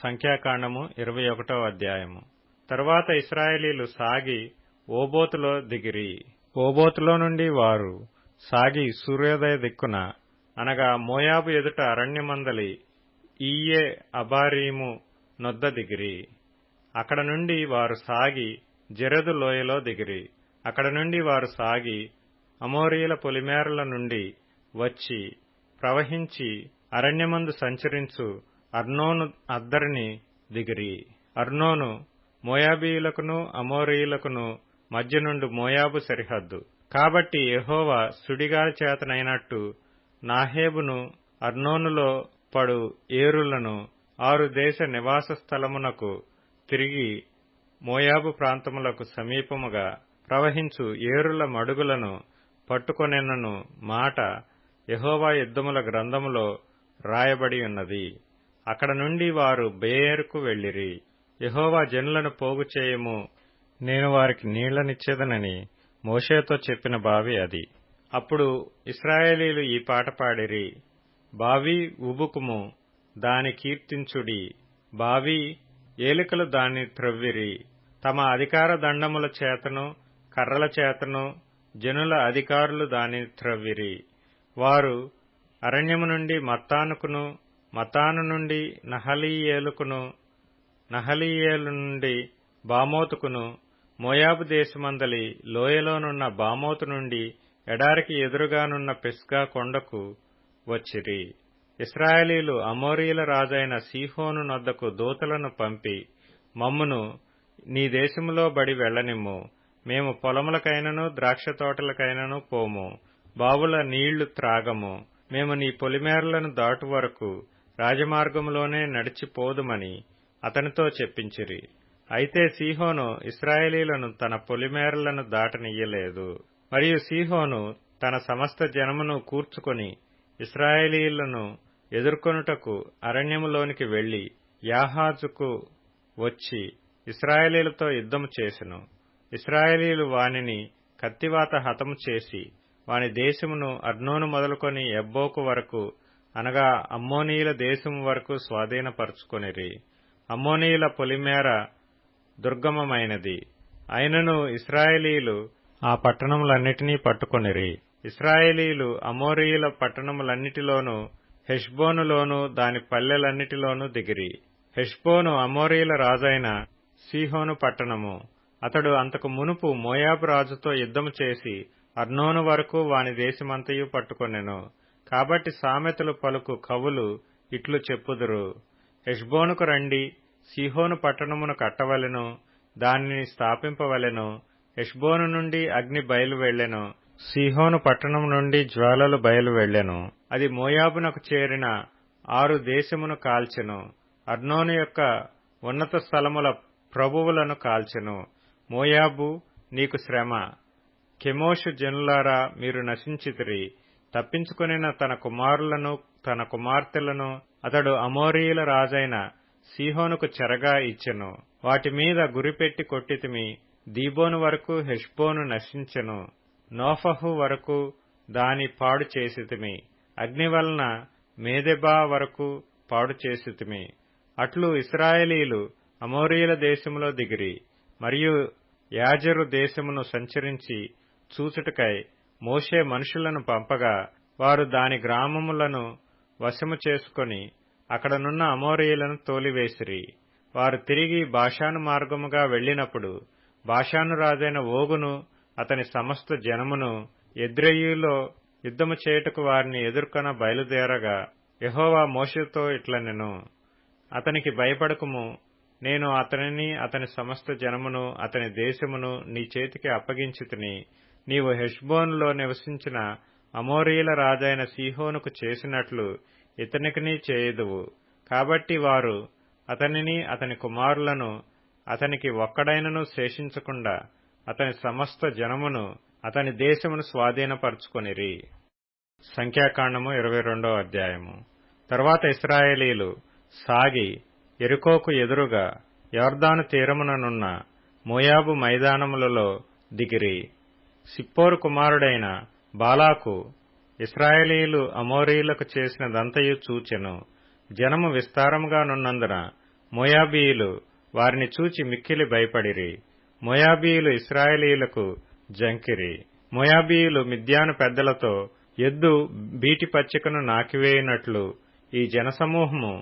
సంఖ్యాకాండము 21వ అధ్యాయము. తరువాత ఇశ్రాయేలీలు సాగి ఓబోతులో దిగిరి. ఓబోతులో నుండి వారు సాగి సూర్యోదయ దిక్కున అనగా మోయాబు ఎదుట అరణ్యమందలి ఈయే అబారీము నొద్ద దిగిరి. అక్కడ నుండి వారు సాగి జెరెదు లోయలో దిగిరి. అక్కడ నుండి వారు సాగి అమోరీయుల పొలిమేరల నుండి వచ్చి ప్రవహించి అరణ్యమందు సంచరించు అర్నోను అద్దరిని దిగిరి. అర్నోను మోయాబీయులకును అమోరీయులకును మధ్య నుండి మోయాబు సరిహద్దు. కాబట్టి యెహోవా సుడిగాలి చేతనైనట్టు నాహేబును అర్నోనులో పడు ఏరులను 6 దేశ నివాస స్థలమునకు తిరిగి మోయాబు ప్రాంతములకు సమీపముగా ప్రవహించు ఏరుల మడుగులను పట్టుకొనెనను మాట యెహోవా యుద్ధముల గ్రంథములో రాయబడి ఉన్నది. అక్కడ నుండి వారు బేయేరుకు వెళ్లిరి. యెహోవా జనులను పోగు చేయము, నేను వారికి నీళ్లనిచ్చేదనని మోషేతో చెప్పిన బావి అది. అప్పుడు ఇశ్రాయేలీలు ఈ పాట పాడిరి. బావి ఉబుకుము, దాని కీర్తించుడి. బావి ఏలికలు దాన్ని త్రవ్విరి. తమ అధికార దండముల చేతను కర్రల చేతను జనుల అధికారులు దానిని త్రవ్విరి. వారు అరణ్యము నుండి మత్తానుకును, మత్తాను నుండి నహలీయేలుకును, నహలీయేలు నుండి బామోతుకును, మోయాబు దేశమందలి లోయలోనున్న బామోతు నుండి ఎడారికి ఎదురుగానున్న పిస్గా కొండకు వచ్చిరి. ఇశ్రాయేలీలు అమోరీయుల రాజైన సీహోను నొద్దకు దూతలను పంపి, మమ్మును నీ దేశములో బడి వెళ్లనిమ్ము, మేము పొలములకైనను ద్రాక్ష తోటలకైనను పోము, బావుల నీళ్లు త్రాగము, మేము నీ పొలిమేరలను దాటు వరకు రాజమార్గములోనే నడిచిపోదుమని అతనితో చెప్పించిరి. అయితే సీహోను ఇశ్రాయేలీలను తన పొలిమేరలను దాటనియ్యలేదు. మరియు సీహోను తన సమస్త జనమును కూర్చుకొని ఇశ్రాయేలీలను ఎదుర్కొనుటకు అరణ్యములోనికి వెళ్లి యాహాజుకు వచ్చి ఇశ్రాయేలీలతో యుద్ధము చేసెను. ఇశ్రాయేలీలు వానిని కత్తివాత హతము చేసి వాని దేశమును అర్నోను మొదలుకొని ఎబ్బోకు వరకు అనగా అమ్మోనీయుల దేశము వరకు స్వాధీనపరుచుకొనిరి. అమ్మోనీయుల పొలిమేర దుర్గమమైనది. అయినను ఇశ్రాయేలీలు ఆ పట్టణములన్నిటినీ పట్టుకొనిరి. ఇశ్రాయేలీలు అమోరీయుల పట్టణములన్నిటిలోనూ హెష్బోనులోను దాని పల్లెలన్నిటిలోనూ దిగిరి. హెష్బోను అమోరీయుల రాజైన సీహోను పట్టణము. అతడు అంతకు మునుపు మోయాబు రాజుతో యుద్ధము చేసి అర్నోను వరకు వాని దేశమంతయు పట్టుకొనెను. కాబట్టి సామెతలు పలుకు కవులు ఇట్లు చెప్పుదురు: హెష్బోనుకు రండి, సీహోను పట్టణమును కట్టవలెను, దానిని స్థాపింపవలెను. హెష్బోను నుండి అగ్ని బయలు వెళ్లెను, సీహోను పట్టణము నుండి జ్వాలలు బయలు వెళ్లెను. అది మోయాబునకు చేరిన 6 దేశమును కాల్చెను. అర్నోను యొక్క ఉన్నత స్థలముల ప్రభువులను కాల్చెను. మోయాబు, నీకు శ్రమ! కెమోషు జనులారా, మీరు నశించితిరి. తప్పించుకొనిన తన కుమారులను తన కుమార్తెలను అతడు అమోరీయుల రాజైన సీహోనుకు చెరగా ఇచ్చెను. వాటి మీద గురిపెట్టి కొట్టితిమి. దీబోను వరకు హెష్బోను నశించెను. నోఫహు వరకు దాని పాడు చేసితిమి. అగ్ని వలన మేదెబా వరకు పాడు చేసితిమి. అట్లు ఇశ్రాయేలీలు అమోరీయుల దేశములో దిగిరి. మరియు యాజెరు దేశమును సంచరించి చూచుటకై మోషే మనుషులను పంపగా వారు దాని గ్రామములను వశము చేసుకొని అక్కడనున్న అమోరీయులను తోలివేసిరి. వారు తిరిగి బాషాను మార్గముగా వెళ్లినప్పుడు బాషాను రాజైన ఓగును అతని సమస్త జనమును ఎద్రెయిలో యుద్ధము చేయుటకు వారిని ఎదుర్కొన బయలుదేరగా యెహోవా మోషేతో ఇట్లనెను: అతనికి భయపడకుము, నేను అతనిని అతని సమస్త జనమును అతని దేశమును నీ చేతికి అప్పగించితిని. నీవు హెష్బోనులో నివసించిన అమోరీయుల రాజైన సీహోనుకు చేసినట్లు ఇతనికిని చేయుదువు. కాబట్టి వారు అతనిని అతని కుమారులను అతనికి ఒక్కడైనను శేషించకుండా అతని సమస్త జనమును అతని దేశమును స్వాధీనపరుచుకొనిరి. సంఖ్యాకాండము 22వ అధ్యాయము. తరువాత ఇశ్రాయేలీలు సాగి యెరికోకు ఎదురుగా యొర్దాను తీరముననున్న మోయాబు మైదానములలో దిగిరి. సిప్పోరు కుమారుడైన బాలాకు ఇశ్రాయేలీలు అమోరీయులకు చేసినదంతయు చూచెను. జనము విస్తారముగానున్నందున మోయాబీయులు వారిని చూచి మిక్కిలి భయపడిరి. మోయాబీయులు ఇశ్రాయేలీయులకు జంకిరి. మోయాబీయులు మిద్యాను పెద్దలతో ఎద్దు బీటి పచ్చికను నాకివేయునట్లు ఈ జనసమూహము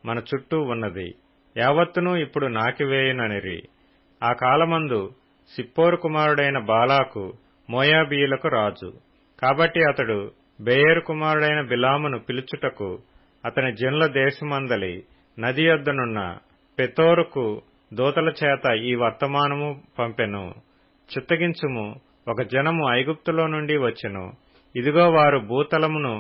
మన చుట్టూ ఉన్నది, యావత్తునూ ఇప్పుడు నాకివేయుననిరి. ఆ కాలమందు సిప్పోరు కుమారుడైన బాలాకు మోయాబీయులకు రాజు. కాబట్టి అతడు బెయేరు కుమారుడైన బిలామును పిలుచుటకు అతని జనుల దేశమందలి నది యొద్దనున్న పెతోరుకు దూతల చేత ఈ వర్తమానము పంపెను. చిత్తగించుము, ఒక జనము ఐగుప్తులో నుండి వచ్చెను. ఇదిగో వారు భూతలమును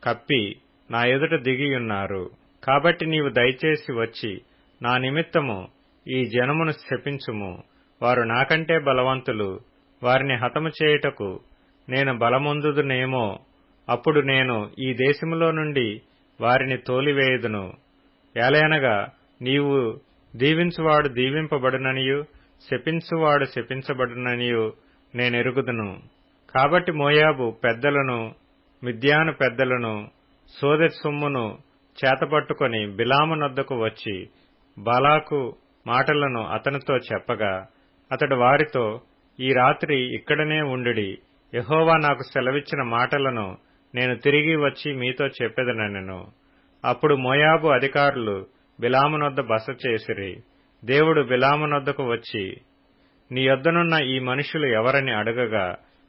కప్పి నా ఎదుట దిగియున్నారు. కాబట్టి నీవు దయచేసి వచ్చి నా నిమిత్తము ఈ జనమును శపించుము. వారు నాకంటే బలవంతులు, వారిని హతము చేయుటకు నేను బలమొందుదునేమో. అప్పుడు నేను ఈ దేశములో నుండి వారిని తోలివేయుదును. ఏలయనగా నీవు దీవించువాడు దీవింపబడుననియు శపించువాడు శపించబడుననియు నేనెరుగుదును. కాబట్టి మోయాబు పెద్దలను మిద్యాను పెద్దలను సోదె సొమ్మును చేతపట్టుకొని బిలాము నొద్దకు వచ్చి బాలాకు మాటలను అతనితో చెప్పగా, అతడు వారితో, ఈ రాత్రి ఇక్కడనే ఉండుడి, యెహోవా నాకు సెలవిచ్చిన మాటలను నేను తిరిగి వచ్చి మీతో చెప్పెదనెను. అప్పుడు మోయాబు అధికారులు బిలాము నొద్ద బస చేసిరి. దేవుడు బిలాము నొద్దకు వచ్చి, నీ యొద్దనున్న ఈ మనుషులు ఎవరని అడగగా,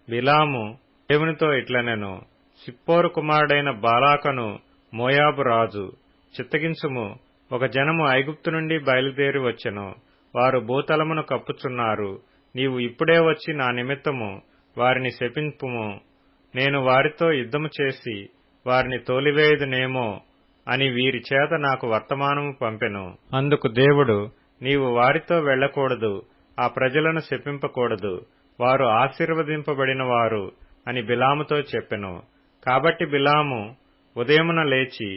బిలాము దేవునితో ఇట్లనెను, సిప్పోరు కుమారుడైన బాలాకను మోయాబు రాజు. చిత్తగించుము, ఒక జనము ఐగుప్తు నుండి బయలుదేరి వచ్చెను. వారు భూతలమును కప్పుచున్నారు. నీవు ఇప్పుడే వచ్చి నా నిమిత్తము వారిని శపింపుము. నేను వారితో యుద్ధము చేసి వారిని తోలివేయుదునేమో అని వీరి చేత నాకు వర్తమానము పంపెను. అందుకు దేవుడు, నీవు వారితో వెళ్లకూడదు, ఆ ప్రజలను శపింపకూడదు, వారు ఆశీర్వదింపబడిన వారు అని బిలాముతో చెప్పెను. కాబట్టి బిలాము ఉదయమున లేచి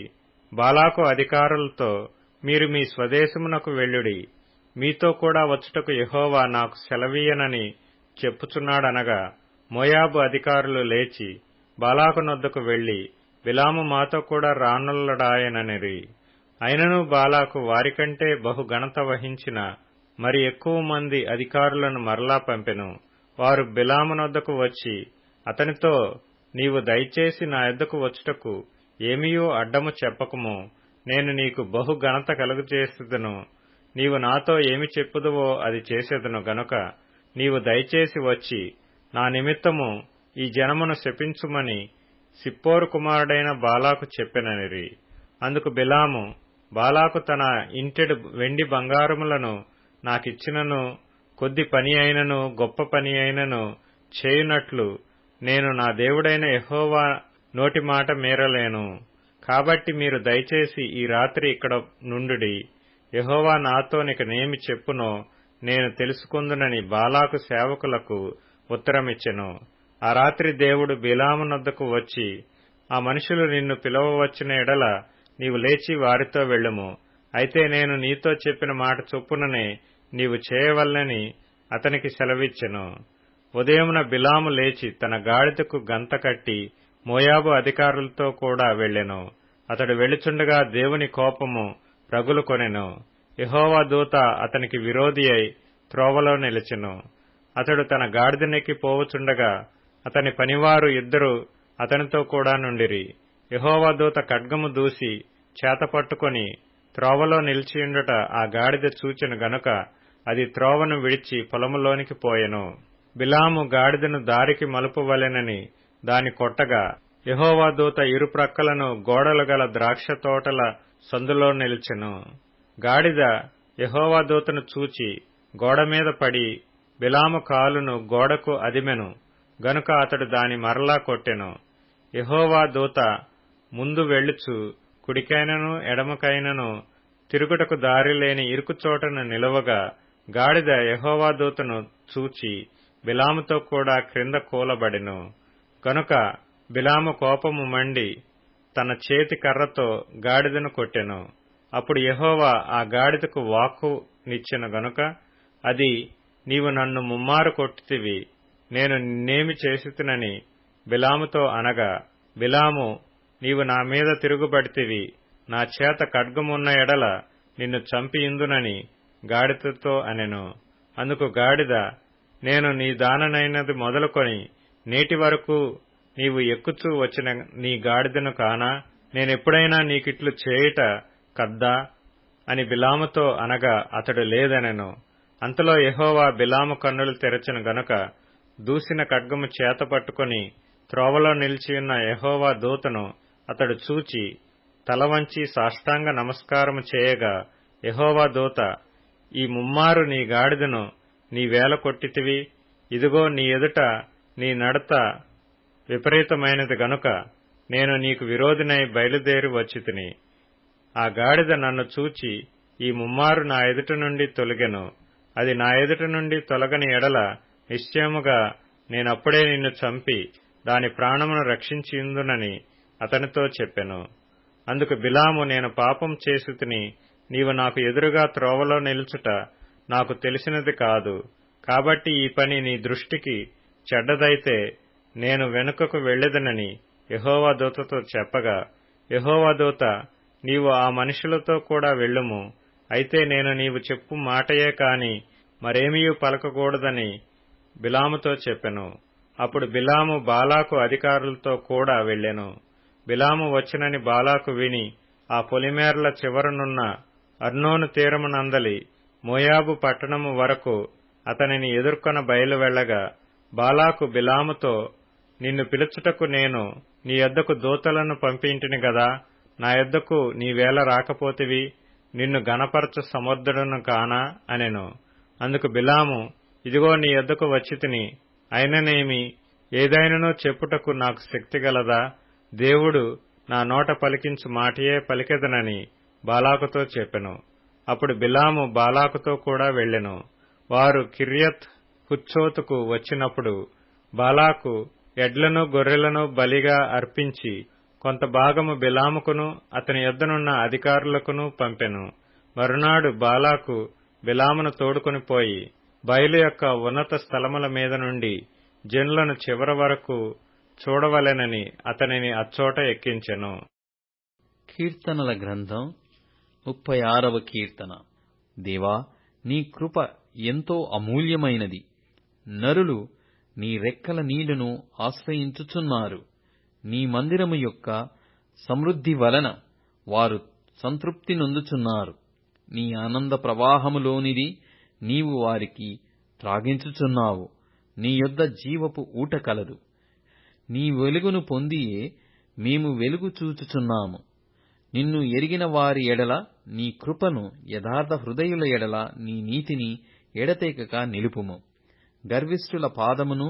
బాలాకు అధికారులతో, మీరు మీ స్వదేశమునకు వెళ్ళుడి, మీతో కూడా వచ్చుటకు యెహోవా నాకు సెలవీయనని చెప్పుచున్నాడనగా, మోయాబు అధికారులు లేచి బాలాకు నొద్దకు వెళ్లి, బిలాము మాతో కూడా రానుల్లడాయననిరి. అయినను బాలాకు వారికంటే బహు ఘనత వహించిన మరి ఎక్కువ మంది అధికారులను మరలా పంపెను. వారు బిలాము నొద్దకు వచ్చి అతనితో, నీవు దయచేసి నా యొద్దకు వచ్చుటకు ఏమీయూ అడ్డము చెప్పకుము, నేను నీకు బహు ఘనత కలుగజేసేదను. నీవు నాతో ఏమి చెప్పుదువో అది చేసేదను గనుక నీవు దయచేసి వచ్చి నా నిమిత్తము ఈ జనమును శపించుమని సిప్పోరు కుమారుడైన బాలాకు చెప్పెననిరి. అందుకు బిలాము, బాలాకు తన ఇంటెడు వెండి బంగారములను నాకిచ్చినను, కొద్ది పని అయినను గొప్ప పని అయినను చేయునట్లు నేను నా దేవుడైన యెహోవా నోటి మాట మీరలేను. కాబట్టి మీరు దయచేసి ఈ రాత్రి ఇక్కడ నుండుడి, యెహోవా నాతోనికనేమి చెప్పునో నేను తెలుసుకుందునని బాలాకు సేవకులకు ఉత్తరమిచ్చెను. ఆ రాత్రి దేవుడు బిలాము నొద్దకు వచ్చి, ఆ మనుషులు నిన్ను పిలవవచ్చిన ఎడల నీవు లేచి వారితో వెళ్ళుము. అయితే నేను నీతో చెప్పిన మాట చొప్పుననే నీవు చేయవలనని అతనికి సెలవిచ్చెను. ఉదయమున బిలాము లేచి తన గాడిదకు గంత కట్టి మోయాబు అధికారులతో కూడా వెళ్ళెను. అతడు వెళుచుండగా దేవుని కోపము రగులుకొనెను. యెహోవా దూత అతనికి విరోధి అయి త్రోవలో నిలిచెను. అతడు తన గాడిదనెక్కి పోవుచుండగా అతని పనివారు ఇద్దరు అతనితో కూడా నుండిరి. యెహోవా దూత ఖడ్గము దూసి చేతపట్టుకొని త్రోవలో నిలిచియుండుట ఆ గాడిద చూచెను గనుక అది త్రోవను విడిచి పొలములోనికి పోయెను. బిలాము గాడిదను దారికి మలుపవలెనని దాని కొట్టగా, యెహోవా దూత ఇరుప్రక్కలను గోడలు గల ద్రాక్ష తోటల సందులో నిలిచెను. గాడిద యెహోవా దూతను చూచి గోడమీద పడి బిలాము కాలును గోడకు అదిమెను గనుక అతడు దాని మరలా కొట్టెను. యెహోవా దూత ముందు వెళ్ళుచు కుడికైనను ఎడమకైనను తిరుగుటకు దారి లేని ఇరుకుచోటను నిలువగా, గాడిద యెహోవా దూతను చూచి బిలాముతో కూడా క్రింద కూలబడెను. కనుక బిలాము కోపము మండి తన చేతి కర్రతో గాడిదను కొట్టెను. అప్పుడు యెహోవా ఆ గాడిదకు వాక్కు నిచ్చెను గనుక అది, నీవు నన్ను ముమ్మారు కొట్టితివి, నేను నిన్నేమి చేసితినని బిలాముతో అనగా, బిలాము, నీవు నా మీద తిరుగుబడితివి, నా చేత ఖడ్గమున్న ఎడల నిన్ను చంపియుందునని గాడిదతో అనెను. అందుకు గాడిద, నేను నీ దాననైనది మొదలుకొని నేటి వరకు నీవు ఎక్కుచూ వచ్చిన నీ గాడిదను కానా? నేనెప్పుడైనా నీకిట్లు చేయుట కద్దా అని బిలాముతో అనగా అతడు లేదనెను. అంతలో యెహోవా బిలాము కన్నులు తెరచెను గనుక దూసిన ఖడ్గము చేత పట్టుకొని త్రోవలో నిలిచియున్న యెహోవా దూతను అతడు చూచి తలవంచి సాష్టాంగ నమస్కారము చేయగా, యెహోవా దూత, ఈ ముమ్మారు నీ గాడిదను నీ వేల కొట్టితివి, ఇదిగో నీ ఎదుట నీ నడత విపరీతమైనది గనుక నేను నీకు విరోధినై బయలుదేరి వచ్చితిని. ఆ గాడిద నన్ను చూచి ఈ ముమ్మారు నా ఎదుట నుండి తొలగెను. అది నా ఎదుట నుండి తొలగని ఎడల నిశ్చయముగా నేనప్పుడే నిన్ను చంపి దాని ప్రాణమును రక్షించియుందునని అతనితో చెప్పెను. అందుకు బిలాము, నేను పాపం చేసితిని, నీవు నాకు ఎదురుగా త్రోవలో నిలుచుట నాకు తెలిసినది కాదు. కాబట్టి ఈ పని నీ దృష్టికి చెడ్డదైతే నేను వెనుకకు వెళ్ళెదనని యెహోవా దూతతో చెప్పగా, యెహోవా దూత, నీవు ఆ మనుషులతో కూడా వెళ్ళుము, అయితే నేను నీవు చెప్పు మాటయే కాని మరేమీయూ పలకకూడదని బిలాముతో చెప్పెను. అప్పుడు బిలాము బాలాకు అధికారులతో కూడా వెళ్ళెను. బిలాము వచ్చెనని బాలాకు విని ఆ పొలిమేరల చివరనున్న అర్నోను తీరమునందలి మోయాబు పట్టణము వరకు అతనిని ఎదుర్కొన బయలు వెళ్లగా, బాలాకు బిలాముతో, నిన్ను పిలుచుటకు నేను నీ యొద్దకు దూతలను పంపింటిని గదా, నా యొద్దకు నీవేళ రాకపోతివి, నిన్ను గణపరచ సమర్థుడను కానా అనెను. అందుకు బిలాము, ఇదిగో నీ యొద్దకు వచ్చితిని, అయిననేమి, ఏదైననో చెప్పుటకు నాకు శక్తి గలదా? దేవుడు నా నోట పలికించు మాటయే పలికెదనని బాలాకుతో చెప్పెను. అప్పుడు బిలాము బాలాకుతో కూడా వెళ్ళెను. వారు కిర్యత్ హుచ్చోతుకు వచ్చినప్పుడు బాలాకు ఎడ్లను గొర్రెలను బలిగా అర్పించి కొంత భాగము బిలాముకును అతని యొద్దనున్న అధికారులకును పంపెను. మరునాడు బాలాకు బిలామును తోడుకొని పోయి బయలు యొక్క ఉన్నత స్థలముల మీద నుండి జనులను చివర వరకు చూడవలెనని అతనిని అచ్చోట ఎక్కించెను. కీర్తనల గ్రంథం 36వ కీర్తన. దేవా, నీ కృప ఎంతో అమూల్యమైనది. నరులు నీ రెక్కల నీడను ఆశ్రయించుచున్నారు. నీ మందిరము యొక్క సమృద్ధి వలన వారు సంతృప్తి నొందుచున్నారు. నీ ఆనంద ప్రవాహములోనిది నీవు వారికి త్రాగించుచున్నావు. నీ యొద్ద జీవపు ఊట కలదు. నీ వెలుగును పొందియే మేము వెలుగు చూచుచున్నాము. నిన్ను ఎరిగిన వారి ఎడల నీ కృపను, యథార్థ హృదయుల ఎడల నీ నీతిని ఎడతెగక నిలుపుము. గర్విష్ఠుల పాదమును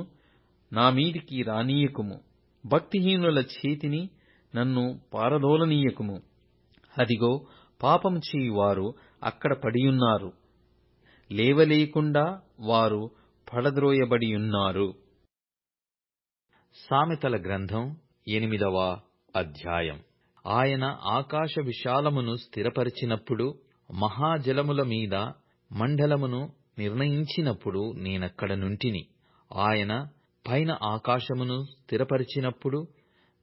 నా మీదికి రానీయకుము. భక్తిహీనుల చేతిని నన్ను పారదోలనీయకుము. అదిగో, పాపం చేయువారు అక్కడ పడియున్నారు, లేవలేకుండా వారు పడద్రోయబడియున్నారు. సామెతల గ్రంథం 8వ అధ్యాయం. ఆయన ఆకాశ విశాలమును స్థిరపరిచినప్పుడు, మహాజలముల మీద మండలమును నిర్ణయించినప్పుడు నేనక్కడ నుంటిని. ఆయన పైన ఆకాశమును స్థిరపరిచినప్పుడు,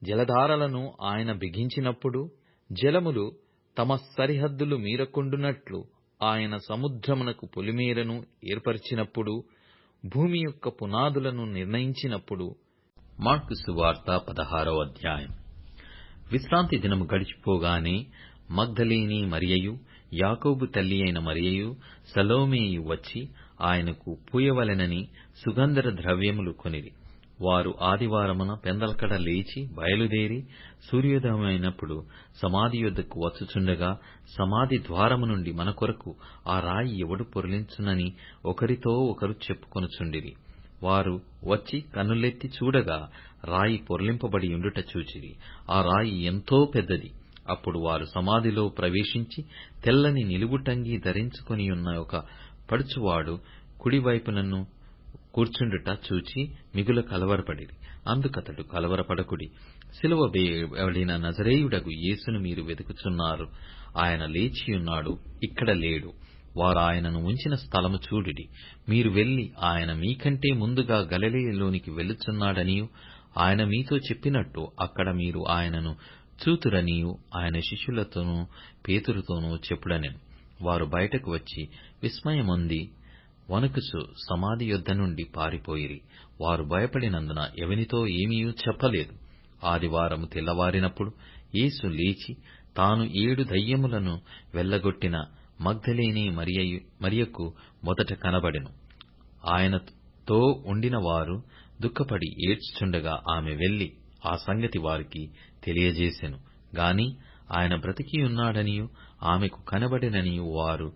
జలధారలను ఆయన బిగించినప్పుడు, జలములు తమ సరిహద్దులు మీరకుండునట్లు ఆయన సముద్రమునకు పొలిమేరను ఏర్పరిచినప్పుడు, భూమి యొక్క పునాదులను నిర్ణయించినప్పుడు. మార్కు సువార్త 16వ అధ్యాయం. విశ్రాంతి దినము గడిచిపోగానే మగ్దలేని మరియయు, యాకోబు తల్లి అయిన మరియయు, సలోమేయు వచ్చి ఆయనకు పూయవలెనని సుగంధర ద్రవ్యములు కొనిరి. వారు ఆదివారమున పెందలకడ లేచి బయలుదేరి సూర్యోదయమైనప్పుడు సమాధి యొద్దకు వచ్చుచుండగా, సమాధి ద్వారము నుండి మన కొరకు ఆ రాయి ఎవడు పొరలించునని ఒకరితో ఒకరు చెప్పుకొనుచుండిరి. వారు వచ్చి కన్నులెత్తి చూడగా రాయి పొర్లింపబడి ఉండుట చూచిరి. ఆ రాయి ఎంతో పెద్దది. అప్పుడు వారు సమాధిలో ప్రవేశించి తెల్లని నిలువుటంగి ధరించుకొనియున్న ఒక పడుచువాడు కుడివైపునను కూర్చుండుట చూచి మిగుల కలవరపడిరి. అందుకతడు, కలవరపడకుడి, సిలువ వేయబడిన నజరేయుడగు యేసును మీరు వెతుకుచున్నారు. ఆయన లేచియున్నాడు, ఇక్కడ లేడు. వారు ఆయనను ఉంచిన స్థలము చూడుడి. మీరు వెళ్లి ఆయన మీకంటే ముందుగా గలిలయలోనికి వెళ్ళుచున్నాడనియూ, ఆయన మీతో చెప్పినట్టు అక్కడ మీరు ఆయనను చూతురనియూ ఆయన శిష్యులతోనూ పేతురుతోనూ చెప్పుడనెను. వారు బయటకు వచ్చి విస్మయమొంది వణుకుచు సమాధి యొద్ద నుండి పారిపోయిరి. వారు భయపడినందున ఎవనితో ఏమీయూ చెప్పలేదు. ఆదివారము తెల్లవారినప్పుడు యేసు లేచి తాను 7 దయ్యములను వెళ్లగొట్టిన మగ్దలేనే మరియకు మొదట కనబడెను. ఆయనతో ఉండిన వారు దుఃఖపడి ఏడ్చుచుండగా ఆమె వెళ్లి ఆ సంగతి వారికి తెలియజేసెను. గాని ఆయన బ్రతికియున్నాడనియూ ఆమెకు కనబడెననియూ వారు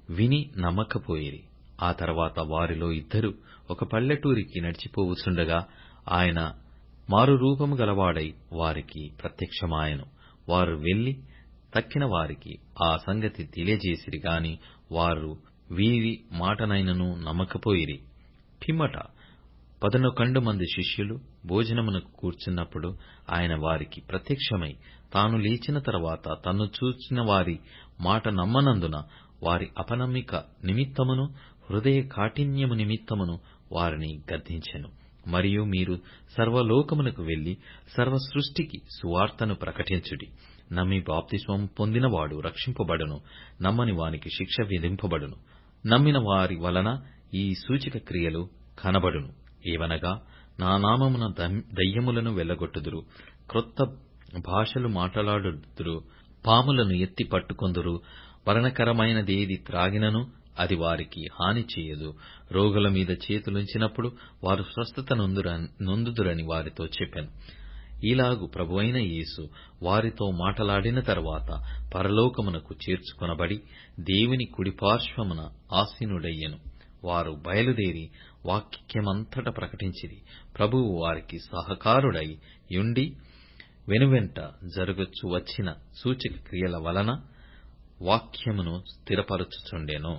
విని నమ్మకపోయిరి. ఆ తర్వాత వారిలో 2 ఒక పల్లెటూరికి నడిచిపోవుచుండగా ఆయన మారురూపము గలవాడై వారికి ప్రత్యక్షమాయెను. వారు వెళ్లి తక్కిన వారికి ఆ సంగతి తెలియజేసిరి గాని వారు వీరి మాటనైనను నమ్మకపోయిరి. పిమ్మట 11 మంది శిష్యులు భోజనమునకు కూర్చున్నప్పుడు ఆయన వారికి ప్రత్యక్షమై తాను లేచిన తరువాత తన్ను చూచిన వారి మాట నమ్మనందున వారి అపనమ్మిక నిమిత్తమును హృదయ కాఠిన్యము నిమిత్తమును వారిని గద్దించెను. మరియు మీరు సర్వలోకమునకు వెళ్లి సర్వ సృష్టికి సువార్తను ప్రకటించుడి. నమ్మి బాప్తిస్మము పొందినవాడు రక్షింపబడును, నమ్మని వానికి శిక్ష విధింపబడును. నమ్మిన వారి వలన ఈ సూచక క్రియలు కనబడును. ఏవనగా నా నామమున దయ్యములను వెళ్లగొట్టుదురు, క్రొత్త భాషలు మాట్లాడుదురు, పాములను ఎత్తి పట్టుకొందురు, మరణకరమైనదేది త్రాగినను అది వారికి హాని చేయదు. రోగుల మీద చేతులుంచినప్పుడు వారు స్వస్థత నొందుదురని వారితో చెప్పెను. ఈలాగు ప్రభువైన యేసు వారితో మాటలాడిన తరువాత పరలోకమునకు చేర్చుకొనబడి దేవుని కుడిపార్శ్వమున ఆసీనుడయ్యెను. వారు బయలుదేరి వాక్యమంతట ప్రకటించిరి. ప్రభువు వారికి సహకారుడై యుండి వెనువెంట జరగచ్చు వచ్చిన సూచక క్రియల వలన వాక్యమును స్థిరపరచుచుండెను.